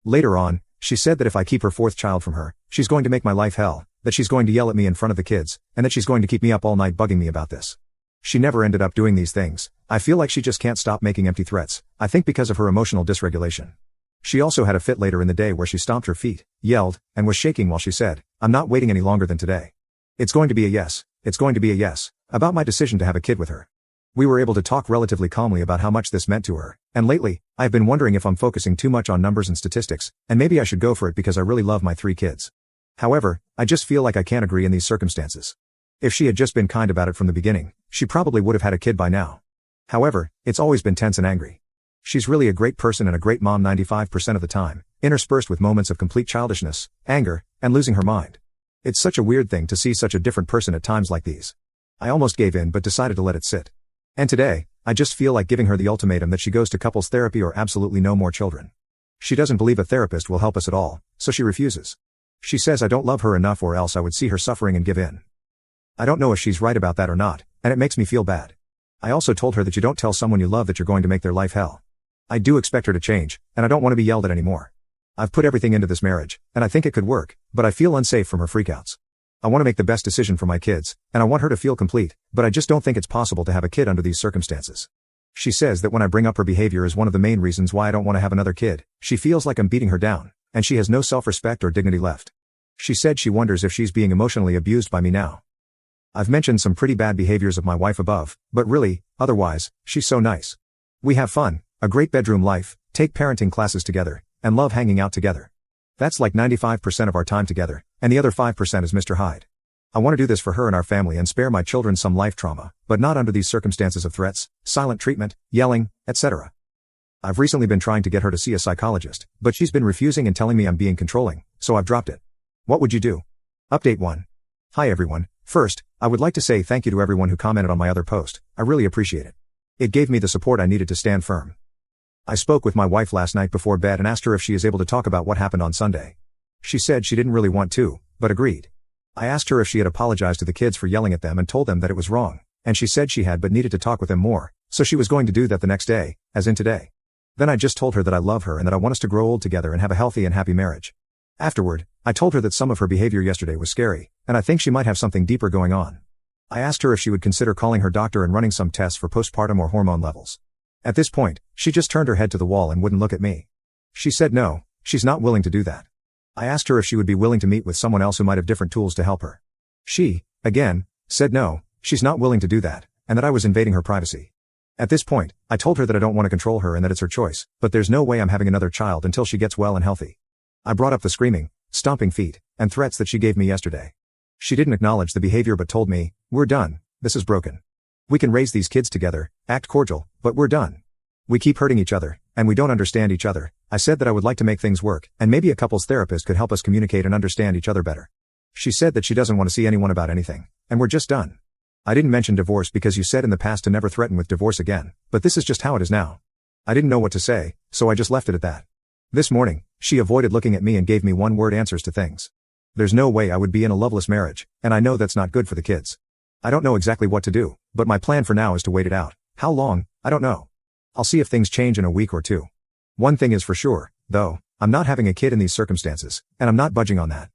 Later on, she said that if I keep her fourth child from her, she's going to make my life hell, that she's going to yell at me in front of the kids, and that she's going to keep me up all night bugging me about this. She never ended up doing these things. I feel like she just can't stop making empty threats, I think because of her emotional dysregulation. She also had a fit later in the day where she stomped her feet, yelled, and was shaking while she said, "I'm not waiting any longer than today. It's going to be a yes, it's going to be a yes," about my decision to have a kid with her. We were able to talk relatively calmly about how much this meant to her, and lately, I've been wondering if I'm focusing too much on numbers and statistics, and maybe I should go for it because I really love my 3 kids. However, I just feel like I can't agree in these circumstances. If she had just been kind about it from the beginning, she probably would have had a kid by now. However, it's always been tense and angry. She's really a great person and a great mom 95% of the time, interspersed with moments of complete childishness, anger, and losing her mind. It's such a weird thing to see such a different person at times like these. I almost gave in but decided to let it sit. And today, I just feel like giving her the ultimatum that she goes to couples therapy or absolutely no more children. She doesn't believe a therapist will help us at all, so she refuses. She says I don't love her enough or else I would see her suffering and give in. I don't know if she's right about that or not, and it makes me feel bad. I also told her that you don't tell someone you love that you're going to make their life hell. I do expect her to change, and I don't want to be yelled at anymore. I've put everything into this marriage, and I think it could work, but I feel unsafe from her freakouts. I want to make the best decision for my kids, and I want her to feel complete, but I just don't think it's possible to have a kid under these circumstances. She says that when I bring up her behavior as one of the main reasons why I don't want to have another kid, she feels like I'm beating her down, and she has no self-respect or dignity left. She said she wonders if she's being emotionally abused by me now. I've mentioned some pretty bad behaviors of my wife above, but really, otherwise, she's so nice. We have fun, a great bedroom life, take parenting classes together, and love hanging out together. That's like 95% of our time together, and the other 5% is Mr. Hyde. I want to do this for her and our family and spare my children some life trauma, but not under these circumstances of threats, silent treatment, yelling, etc. I've recently been trying to get her to see a psychologist, but she's been refusing and telling me I'm being controlling, so I've dropped it. What would you do? Update 1. Hi everyone. First, I would like to say thank you to everyone who commented on my other post. I really appreciate it. It gave me the support I needed to stand firm. I spoke with my wife last night before bed and asked her if she is able to talk about what happened on Sunday. She said she didn't really want to, but agreed. I asked her if she had apologized to the kids for yelling at them and told them that it was wrong, and she said she had but needed to talk with them more, so she was going to do that the next day, as in today. Then I just told her that I love her and that I want us to grow old together and have a healthy and happy marriage. Afterward, I told her that some of her behavior yesterday was scary, and I think she might have something deeper going on. I asked her if she would consider calling her doctor and running some tests for postpartum or hormone levels. At this point, she just turned her head to the wall and wouldn't look at me. She said no, she's not willing to do that. I asked her if she would be willing to meet with someone else who might have different tools to help her. She, again, said no, she's not willing to do that, and that I was invading her privacy. At this point, I told her that I don't want to control her and that it's her choice, but there's no way I'm having another child until she gets well and healthy. I brought up the screaming, stomping feet, and threats that she gave me yesterday. She didn't acknowledge the behavior but told me, "We're done, this is broken. We can raise these kids together, act cordial, but we're done. We keep hurting each other, and we don't understand each other." I said that I would like to make things work, and maybe a couples therapist could help us communicate and understand each other better. She said that she doesn't want to see anyone about anything, and we're just done. I didn't mention divorce because you said in the past to never threaten with divorce again, but this is just how it is now. I didn't know what to say, so I just left it at that. This morning, she avoided looking at me and gave me one-word answers to things. There's no way I would be in a loveless marriage, and I know that's not good for the kids. I don't know exactly what to do, but my plan for now is to wait it out. How long, I don't know. I'll see if things change in a week or two. One thing is for sure, though, I'm not having a kid in these circumstances, and I'm not budging on that.